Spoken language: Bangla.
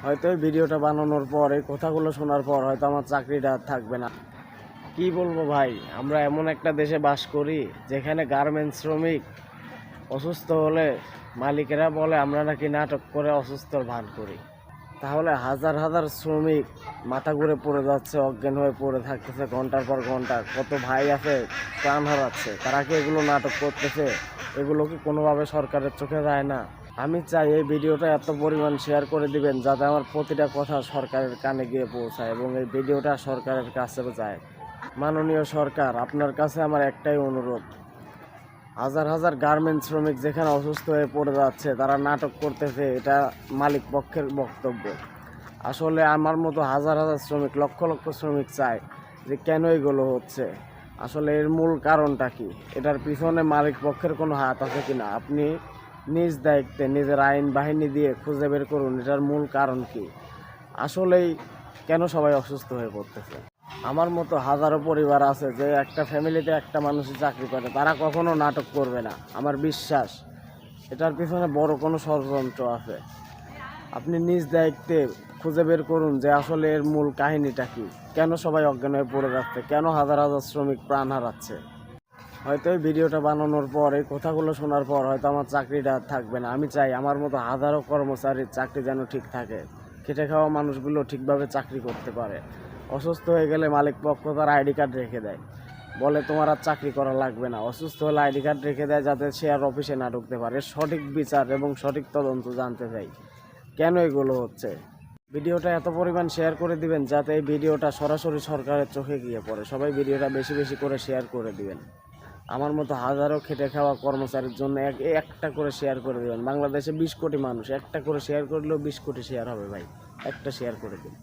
হয়তো এই ভিডিওটা বানানোর পর এই কথাগুলো শোনার পর হয়তো আমার চাকরিটা আর থাকবে না। কি বলবো ভাই, আমরা এমন একটা দেশে বাস করি যেখানে গার্মেন্টস শ্রমিক অসুস্থ হলে মালিকেরা বলে আমরা নাকি নাটক করে অসুস্থর ভান করি। তাহলে হাজার হাজার শ্রমিক মাথা ঘুরে পড়ে যাচ্ছে, অজ্ঞান হয়ে পড়ে থাকতেছে ঘন্টার পর ঘন্টা। কত ভাই আছে প্রাণ হারাচ্ছে, তারা কি এগুলো নাটক করতেছে? এগুলো কি কোনোভাবে সরকারের চোখে যায় না? আমি চাই এই ভিডিওটা এত পরিমাণ শেয়ার করে দিবেন যাতে আমার প্রতিটা কথা সরকারের কানে গিয়ে পৌঁছায় এবং এই ভিডিওটা সরকারের কাছে যায়। মাননীয় সরকার, আপনার কাছে আমার একটাই অনুরোধ, হাজার হাজার গার্মেন্টস শ্রমিক যেখানে অসুস্থ হয়ে পড়ে যাচ্ছে, তারা নাটক করতেছে, এটা মালিক পক্ষের বক্তব্য। আসলে আমার মতো হাজার হাজার শ্রমিক, লক্ষ লক্ষ শ্রমিক চায় যে কেন এগুলো হচ্ছে, আসলে এর মূল কারণটা কি, এটার পিছনে মালিক পক্ষের কোনো হাত আছে কিনা আপনি নিজ দায়িত্বে নিজের আইন বাহিনী দিয়ে খুঁজে বের করুন এটার মূল কারণ কি। আসলেই কেন সবাই অসুস্থ হয়ে পড়তেছে? আমার মতো হাজারো পরিবার আছে যে একটা ফ্যামিলিতে একটা মানুষই চাকরি করে, তারা কখনো নাটক করবে না। আমার বিশ্বাস এটার পিছনে বড় কোনো ষড়যন্ত্র আছে। আপনি নিজ দায়িত্বে খুঁজে বের করুন যে আসলে এর মূল কাহিনীটা কি, কেন সবাই অজ্ঞান হয়ে পড়ে যাচ্ছে, কেন হাজার হাজার শ্রমিক প্রাণ হারাচ্ছে। হয়তো এই ভিডিওটা বানানোর পর এই কথাগুলো শোনার পর হয়তো আমার চাকরিটা আর থাকবে না। আমি চাই আমার মতো হাজারো কর্মচারীর চাকরি যেন ঠিক থাকে, খেটে খাওয়া মানুষগুলো ঠিকভাবে চাকরি করতে পারে। অসুস্থ হয়ে গেলে মালিক পক্ষ তার আইডি কার্ড রেখে দেয়, বলে তোমার আর চাকরি করা লাগবে না। অসুস্থ হলে আইডি কার্ড রেখে দেয় যাতে সে আর অফিসে না ঢুকতে পারে। সঠিক বিচার এবং সঠিক তদন্ত জানতে চাই কেন এগুলো হচ্ছে। ভিডিওটা এত পরিমাণ শেয়ার করে দিবেন যাতে এই ভিডিওটা সরাসরি সরকারের চোখে গিয়ে পড়ে। সবাই ভিডিওটা বেশি বেশি করে শেয়ার করে দিবেন। আমার মতো হাজারো খেটে খাওয়া কর্মচারীর জন্য একটা করে শেয়ার করে দেবেন। বাংলাদেশে 20 কোটি মানুষ, একটা করে শেয়ার করলেও 20 কোটি শেয়ার হবে ভাই, একটা শেয়ার করে দিন।